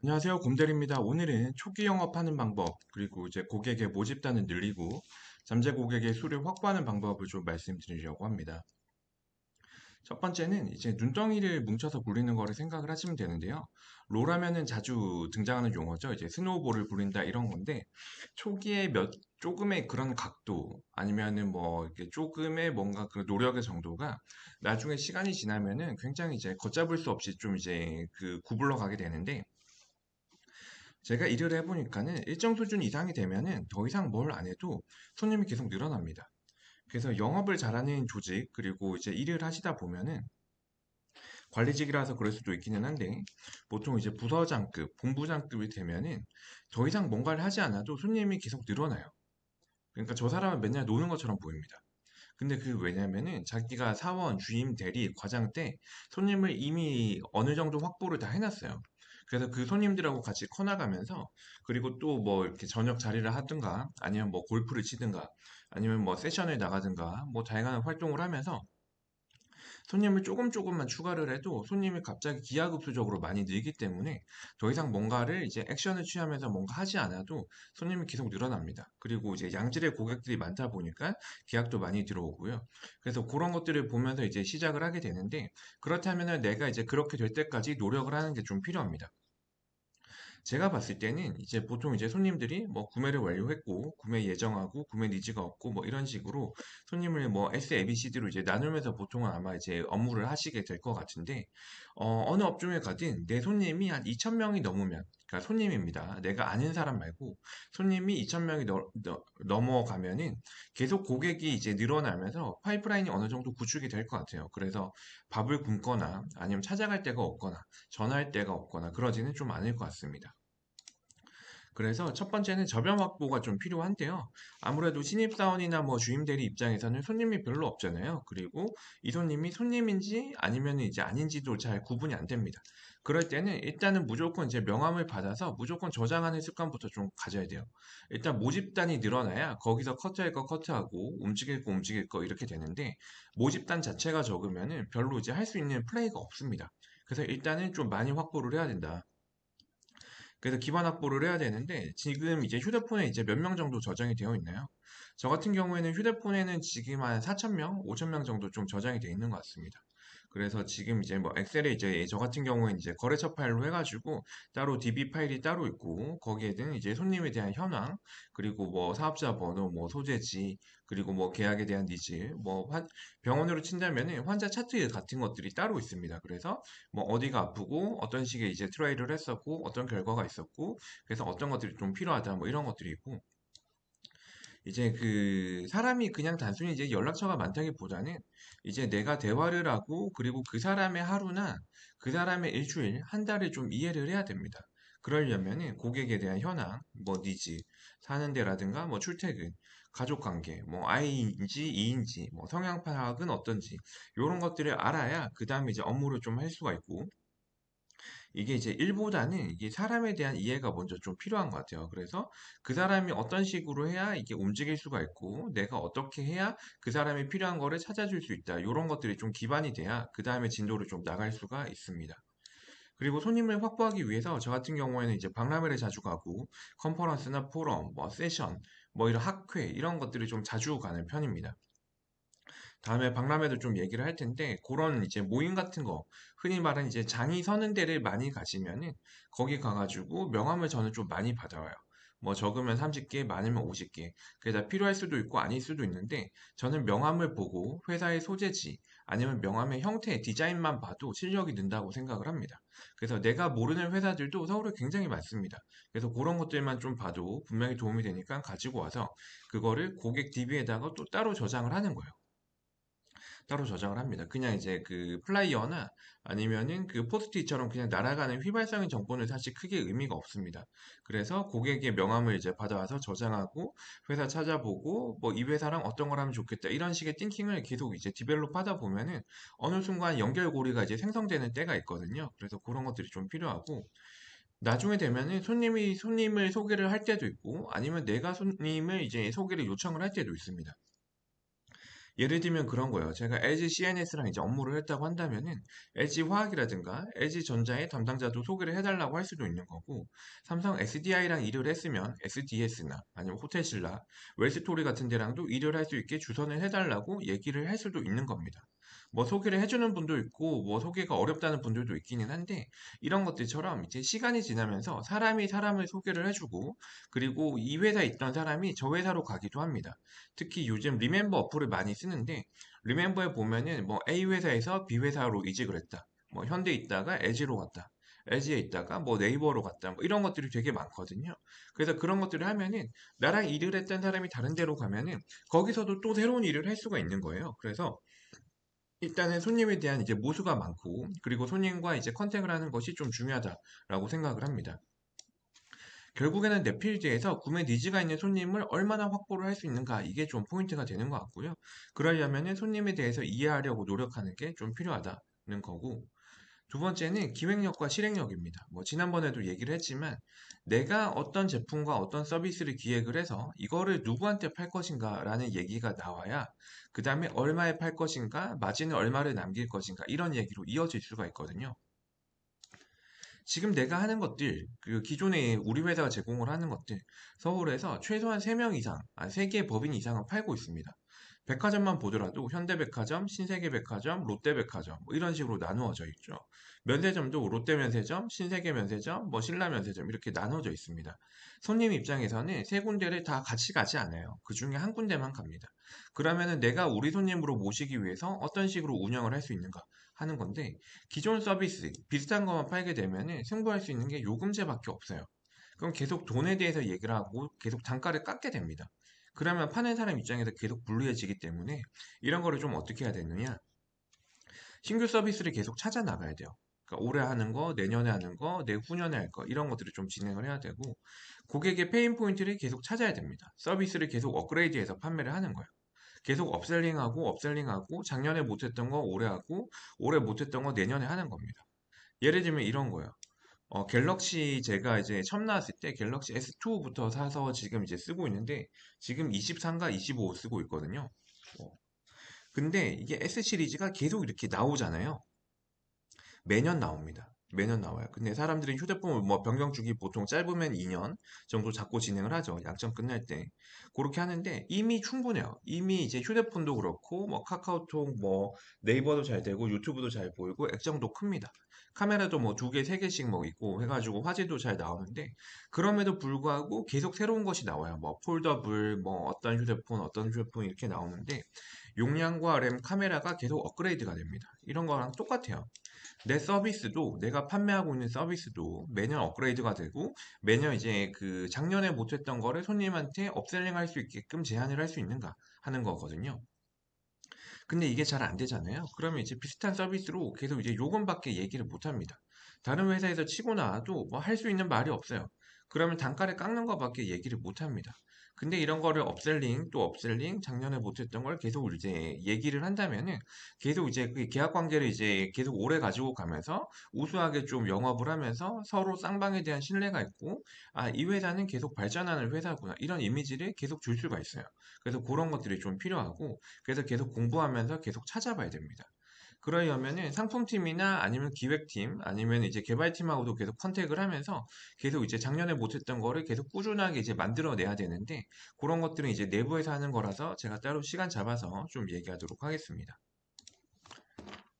안녕하세요, 곰대리입니다. 오늘은 초기 영업하는 방법, 그리고 이제 고객의 모집단을 늘리고 잠재 고객의 수를 확보하는 방법을 좀 말씀드리려고 합니다. 첫 번째는 이제 눈덩이를 뭉쳐서 굴리는 거를 생각을 하시면 되는데요. 롤하면은 자주 등장하는 용어죠. 이제 스노우볼을 굴린다 이런 건데 초기에 조금의 그런 각도 아니면은 뭐 이렇게 조금의 뭔가 그 노력의 정도가 나중에 시간이 지나면은 굉장히 이제 걷잡을 수 없이 좀 이제 그 구불러 가게 되는데 제가 일을 해보니까는 일정 수준 이상이 되면은 더 이상 뭘 안 해도 손님이 계속 늘어납니다. 그래서 영업을 잘하는 조직, 그리고 이제 일을 하시다 보면은 관리직이라서 그럴 수도 있기는 한데 보통 이제 부서장급, 본부장급이 되면은 더 이상 뭔가를 하지 않아도 손님이 계속 늘어나요. 그러니까 저 사람은 맨날 노는 것처럼 보입니다. 근데 그 왜냐면은 자기가 사원, 주임, 대리, 과장 때 손님을 이미 어느 정도 확보를 다 해놨어요. 그래서 그 손님들하고 같이 커나가면서 그리고 또 뭐 이렇게 저녁 자리를 하든가 아니면 뭐 골프를 치든가 아니면 뭐 세션을 나가든가 뭐 다양한 활동을 하면서 손님을 조금만 추가를 해도 손님이 갑자기 기하급수적으로 많이 늘기 때문에 더 이상 뭔가를 이제 액션을 취하면서 뭔가 하지 않아도 손님이 계속 늘어납니다. 그리고 이제 양질의 고객들이 많다 보니까 계약도 많이 들어오고요. 그래서 그런 것들을 보면서 이제 시작을 하게 되는데 그렇다면은 내가 이제 그렇게 될 때까지 노력을 하는 게 좀 필요합니다. 제가 봤을 때는 이제 보통 이제 손님들이 뭐 구매를 완료했고 구매 예정하고 구매 니즈가 없고 뭐 이런 식으로 손님을 뭐 S, A, B, C, D로 이제 나누면서 보통은 아마 이제 업무를 하시게 될 것 같은데 어느 업종에 가든 내 손님이 한 2,000명이 넘으면 그러니까 손님입니다. 내가 아는 사람 말고 손님이 2,000명이 넘어가면은 계속 고객이 이제 늘어나면서 파이프라인이 어느 정도 구축이 될 것 같아요. 그래서 밥을 굶거나 아니면 찾아갈 데가 없거나 전화할 데가 없거나 그러지는 좀 않을 것 같습니다. 그래서 첫 번째는 저변 확보가 좀 필요한데요. 아무래도 신입사원이나 뭐 주임대리 입장에서는 손님이 별로 없잖아요. 그리고 이 손님이 손님인지 아니면 이제 아닌지도 잘 구분이 안 됩니다. 그럴 때는 일단은 무조건 이제 명함을 받아서 무조건 저장하는 습관부터 좀 가져야 돼요. 일단 모집단이 늘어나야 거기서 커트할 거 커트하고 움직일 거 움직일 거 이렇게 되는데 모집단 자체가 적으면은 별로 이제 할 수 있는 플레이가 없습니다. 그래서 일단은 좀 많이 확보를 해야 된다. 그래서 기반 확보를 해야 되는데 지금 이제 휴대폰에 이제 몇 명 정도 저장이 되어 있나요? 저 같은 경우에는 휴대폰에는 지금 한 4,000명, 5,000명 정도 좀 저장이 되어 있는 것 같습니다. 그래서 지금 이제 뭐 엑셀에 이제 저 같은 경우에는 이제 거래처 파일로 해가지고 따로 DB 파일이 따로 있고 거기에는 이제 손님에 대한 현황 그리고 뭐 사업자 번호, 뭐 소재지 그리고 뭐 계약에 대한 니즈, 뭐 병원으로 친다면은 환자 차트 같은 것들이 따로 있습니다. 그래서 뭐 어디가 아프고 어떤 식의 이제 트라이를 했었고 어떤 결과가 있었고 그래서 어떤 것들이 좀 필요하다 뭐 이런 것들이 있고 이제 그 사람이 그냥 단순히 이제 연락처가 많다기보다는 이제 내가 대화를 하고 그리고 그 사람의 하루나 그 사람의 일주일, 한 달을 좀 이해를 해야 됩니다. 그러려면은 고객에 대한 현황, 뭐 니즈, 사는 데라든가 뭐 출퇴근, 가족 관계, 뭐 I인지 E인지, 뭐 성향 파악은 어떤지 이런 것들을 알아야 그 다음에 이제 업무를 좀 할 수가 있고 이게 이제 일보다는 이게 사람에 대한 이해가 먼저 좀 필요한 것 같아요. 그래서 그 사람이 어떤 식으로 해야 이게 움직일 수가 있고, 내가 어떻게 해야 그 사람이 필요한 거를 찾아줄 수 있다. 이런 것들이 좀 기반이 돼야 그 다음에 진도를 좀 나갈 수가 있습니다. 그리고 손님을 확보하기 위해서 저 같은 경우에는 이제 박람회를 자주 가고, 컨퍼런스나 포럼, 뭐 세션, 뭐 이런 학회 이런 것들을 좀 자주 가는 편입니다. 다음에 박람회도 좀 얘기를 할 텐데 그런 이제 모임 같은 거 흔히 말하는 이제 장이 서는 데를 많이 가시면은 거기 가가지고 명함을 저는 좀 많이 받아와요. 뭐 적으면 30개, 많으면 50개. 그게 다 필요할 수도 있고 아닐 수도 있는데 저는 명함을 보고 회사의 소재지 아니면 명함의 형태, 디자인만 봐도 실력이 는다고 생각을 합니다. 그래서 내가 모르는 회사들도 서울에 굉장히 많습니다. 그래서 그런 것들만 좀 봐도 분명히 도움이 되니까 가지고 와서 그거를 고객 DB에다가 또 따로 저장을 하는 거예요. 따로 저장을 합니다. 그냥 이제 그 플라이어나 아니면은 그 포스트잇처럼 그냥 날아가는 휘발성인 정보는 사실 크게 의미가 없습니다. 그래서 고객의 명함을 이제 받아와서 저장하고 회사 찾아보고 뭐 이 회사랑 어떤 걸 하면 좋겠다 이런 식의 띵킹을 계속 이제 디벨롭 하다 보면은 어느 순간 연결고리가 이제 생성되는 때가 있거든요. 그래서 그런 것들이 좀 필요하고 나중에 되면은 손님이 손님을 소개를 할 때도 있고 아니면 내가 손님을 이제 소개를 요청을 할 때도 있습니다. 예를 들면 그런 거예요. 제가 LG CNS랑 이제 업무를 했다고 한다면은 LG 화학이라든가 LG 전자의 담당자도 소개를 해달라고 할 수도 있는 거고, 삼성 SDI랑 일을 했으면 SDS나 아니면 호텔신라, 웰스토리 같은 데랑도 일을 할 수 있게 주선을 해달라고 얘기를 할 수도 있는 겁니다. 뭐 소개를 해주는 분도 있고 뭐 소개가 어렵다는 분들도 있기는 한데, 이런 것들처럼 이제 시간이 지나면서 사람이 사람을 소개를 해주고, 그리고 이 회사에 있던 사람이 저 회사로 가기도 합니다. 특히 요즘 리멤버 어플을 많이 쓰는데, 리멤버에 보면은 뭐 A 회사에서 B 회사로 이직을 했다, 뭐 현대에 있다가 LG로 갔다, LG에 있다가 뭐 네이버로 갔다, 뭐 이런 것들이 되게 많거든요. 그래서 그런 것들을 하면은 나랑 일을 했던 사람이 다른 데로 가면은 거기서도 또 새로운 일을 할 수가 있는 거예요. 그래서 일단은 손님에 대한 이제 모수가 많고, 그리고 손님과 이제 컨택을 하는 것이 좀 중요하다라고 생각을 합니다. 결국에는 내 필드에서 구매 니즈가 있는 손님을 얼마나 확보를 할 수 있는가, 이게 좀 포인트가 되는 것 같고요. 그러려면은 손님에 대해서 이해하려고 노력하는 게 좀 필요하다는 거고, 두 번째는 기획력과 실행력입니다. 뭐 지난번에도 얘기를 했지만, 내가 어떤 제품과 어떤 서비스를 기획을 해서 이거를 누구한테 팔 것인가 라는 얘기가 나와야 그 다음에 얼마에 팔 것인가, 마진을 얼마를 남길 것인가, 이런 얘기로 이어질 수가 있거든요. 지금 내가 하는 것들, 그 기존에 우리 회사가 제공을 하는 것들, 서울에서 최소한 3명 이상, 3개의 법인 이상은 팔고 있습니다. 백화점만 보더라도 현대백화점, 신세계백화점, 롯데백화점, 뭐 이런 식으로 나누어져 있죠. 면세점도 롯데면세점, 신세계면세점, 뭐 신라면세점 이렇게 나눠져 있습니다. 손님 입장에서는 세 군데를 다 같이 가지 않아요. 그 중에 한 군데만 갑니다. 그러면은 내가 우리 손님으로 모시기 위해서 어떤 식으로 운영을 할 수 있는가 하는 건데, 기존 서비스 비슷한 것만 팔게 되면 승부할 수 있는 게 요금제밖에 없어요. 그럼 계속 돈에 대해서 얘기를 하고 계속 단가를 깎게 됩니다. 그러면 파는 사람 입장에서 계속 불리해지기 때문에, 이런 거를 좀 어떻게 해야 되느냐? 신규 서비스를 계속 찾아 나가야 돼요. 그러니까 올해 하는 거, 내년에 하는 거, 내후년에 할 거, 이런 것들을 좀 진행을 해야 되고, 고객의 페인 포인트를 계속 찾아야 됩니다. 서비스를 계속 업그레이드해서 판매를 하는 거예요. 계속 업셀링하고 업셀링하고, 작년에 못했던 거 올해 하고, 올해 못했던 거 내년에 하는 겁니다. 예를 들면 이런 거예요. 갤럭시 제가 이제 처음 나왔을 때 갤럭시 S2부터 사서 지금 이제 쓰고 있는데, 지금 23가 25 쓰고 있거든요. 어, 근데 이게 S 시리즈가 계속 이렇게 나오잖아요. 매년 나옵니다. 매년 나와요. 근데 사람들이 휴대폰을 뭐 변경주기 보통 짧으면 2년 정도 잡고 진행을 하죠. 약정 끝날 때. 그렇게 하는데 이미 충분해요. 이미 이제 휴대폰도 그렇고 뭐 카카오톡 뭐 네이버도 잘 되고 유튜브도 잘 보이고 액정도 큽니다. 카메라도 뭐 2개, 3개씩 뭐 있고 해가지고 화질도 잘 나오는데, 그럼에도 불구하고 계속 새로운 것이 나와요. 뭐 폴더블, 뭐 어떤 휴대폰 이렇게 나오는데, 용량과 램, 카메라가 계속 업그레이드가 됩니다. 이런 거랑 똑같아요. 내 서비스도, 내가 판매하고 있는 서비스도 매년 업그레이드가 되고, 매년 이제 그 작년에 못했던 거를 손님한테 업셀링 할 수 있게끔 제한을 할 수 있는가 하는 거거든요. 근데 이게 잘 안 되잖아요. 그러면 이제 비슷한 서비스로 계속 이제 요금밖에 얘기를 못 합니다. 다른 회사에서 치고 나와도 뭐 할 수 있는 말이 없어요. 그러면 단가를 깎는 것밖에 얘기를 못 합니다. 근데 이런 거를 업셀링 또 업셀링, 작년에 못했던 걸 계속 이제 얘기를 한다면은, 계속 이제 그 계약 관계를 이제 계속 오래 가지고 가면서 우수하게 좀 영업을 하면서 서로 쌍방에 대한 신뢰가 있고, 아, 이 회사는 계속 발전하는 회사구나, 이런 이미지를 계속 줄 수가 있어요. 그래서 그런 것들이 좀 필요하고, 그래서 계속 공부하면서 계속 찾아봐야 됩니다. 그러려면은 상품팀이나 아니면 기획팀 아니면 이제 개발팀하고도 계속 컨택을 하면서 계속 이제 작년에 못했던 거를 계속 꾸준하게 이제 만들어내야 되는데, 그런 것들은 이제 내부에서 하는 거라서 제가 따로 시간 잡아서 좀 얘기하도록 하겠습니다.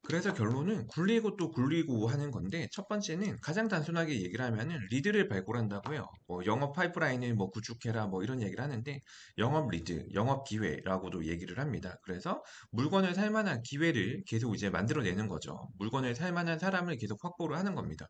그래서 결론은 굴리고 또 굴리고 하는 건데, 첫 번째는 가장 단순하게 얘기를 하면은 리드를 발굴한다고 해요. 뭐 영업 파이프라인을 뭐 구축해라 뭐 이런 얘기를 하는데, 영업 리드, 영업 기회라고도 얘기를 합니다. 그래서 물건을 살 만한 기회를 계속 이제 만들어내는 거죠. 물건을 살 만한 사람을 계속 확보를 하는 겁니다.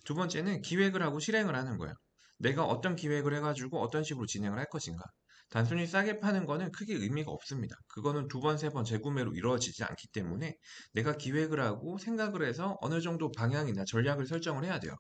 두 번째는 기획을 하고 실행을 하는 거예요. 내가 어떤 기획을 해가지고 어떤 식으로 진행을 할 것인가. 단순히 싸게 파는 거는 크게 의미가 없습니다. 그거는 두 번, 세 번 재구매로 이루어지지 않기 때문에, 내가 기획을 하고 생각을 해서 어느 정도 방향이나 전략을 설정을 해야 돼요.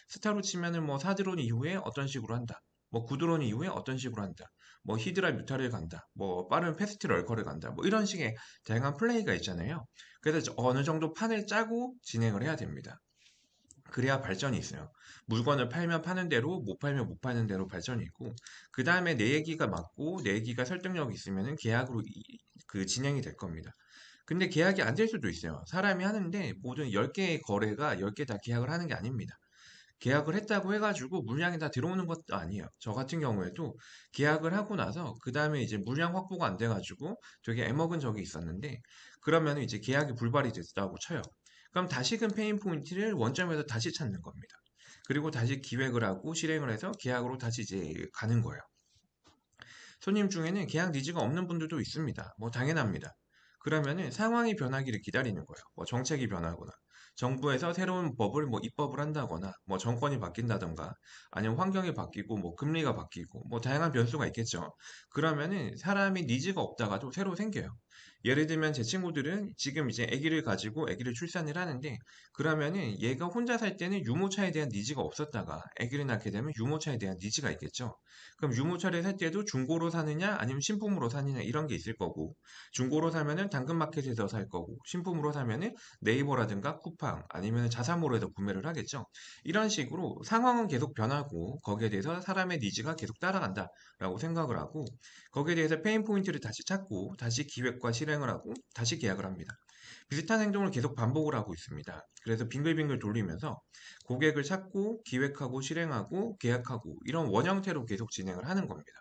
스타로 치면은 뭐 사드론 이후에 어떤 식으로 한다. 뭐 구드론 이후에 어떤 식으로 한다. 뭐 히드라 뮤타를 간다. 뭐 빠른 패스트 럴커를 간다. 뭐 이런 식의 다양한 플레이가 있잖아요. 그래서 어느 정도 판을 짜고 진행을 해야 됩니다. 그래야 발전이 있어요. 물건을 팔면 파는 대로, 못 팔면 못 파는 대로 발전이 있고, 그 다음에 내 얘기가 맞고, 내 얘기가 설득력이 있으면은 계약으로 그 진행이 될 겁니다. 근데 계약이 안 될 수도 있어요. 사람이 하는데 모든 10개의 거래가 10개 다 계약을 하는 게 아닙니다. 계약을 했다고 해가지고 물량이 다 들어오는 것도 아니에요. 저 같은 경우에도 계약을 하고 나서 그 다음에 이제 물량 확보가 안 돼가지고 되게 애먹은 적이 있었는데 그러면 이제 계약이 불발이 됐다고 쳐요. 그럼 다시금 페인 포인트를 원점에서 다시 찾는 겁니다. 그리고 다시 기획을 하고 실행을 해서 계약으로 다시 이제 가는 거예요. 손님 중에는 계약 니즈가 없는 분들도 있습니다. 뭐 당연합니다. 그러면은 상황이 변하기를 기다리는 거예요. 뭐 정책이 변하거나 정부에서 새로운 법을 뭐 입법을 한다거나 뭐 정권이 바뀐다던가 아니면 환경이 바뀌고 뭐 금리가 바뀌고 뭐 다양한 변수가 있겠죠. 그러면은 사람이 니즈가 없다가도 새로 생겨요. 예를 들면 제 친구들은 지금 이제 아기를 가지고 아기를 출산을 하는데 그러면은 얘가 혼자 살 때는 유모차에 대한 니즈가 없었다가 아기를 낳게 되면 유모차에 대한 니즈가 있겠죠. 그럼 유모차를 살 때도 중고로 사느냐 아니면 신품으로 사느냐 이런 게 있을 거고 중고로 사면은 당근마켓에서 살 거고 신품으로 사면은 네이버라든가 쿠팡 아니면 자사몰에서 구매를 하겠죠. 이런 식으로 상황은 계속 변하고 거기에 대해서 사람의 니즈가 계속 따라간다라고 생각을 하고 거기에 대해서 페인 포인트를 다시 찾고 다시 기획과 실행을 하고 다시 계약을 합니다. 비슷한 행동을 계속 반복을 하고 있습니다. 그래서 빙글빙글 돌리면서 고객을 찾고 기획하고 실행하고 계약하고 이런 원형태로 계속 진행을 하는 겁니다.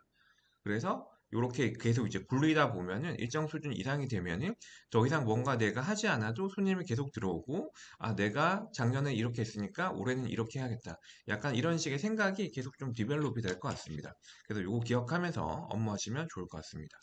그래서 이렇게 계속 이제 굴리다 보면은 일정 수준 이상이 되면은 더 이상 뭔가 내가 하지 않아도 손님이 계속 들어오고 아 내가 작년에 이렇게 했으니까 올해는 이렇게 해야겠다. 약간 이런 식의 생각이 계속 좀 디벨롭이 될 것 같습니다. 그래서 이거 기억하면서 업무하시면 좋을 것 같습니다.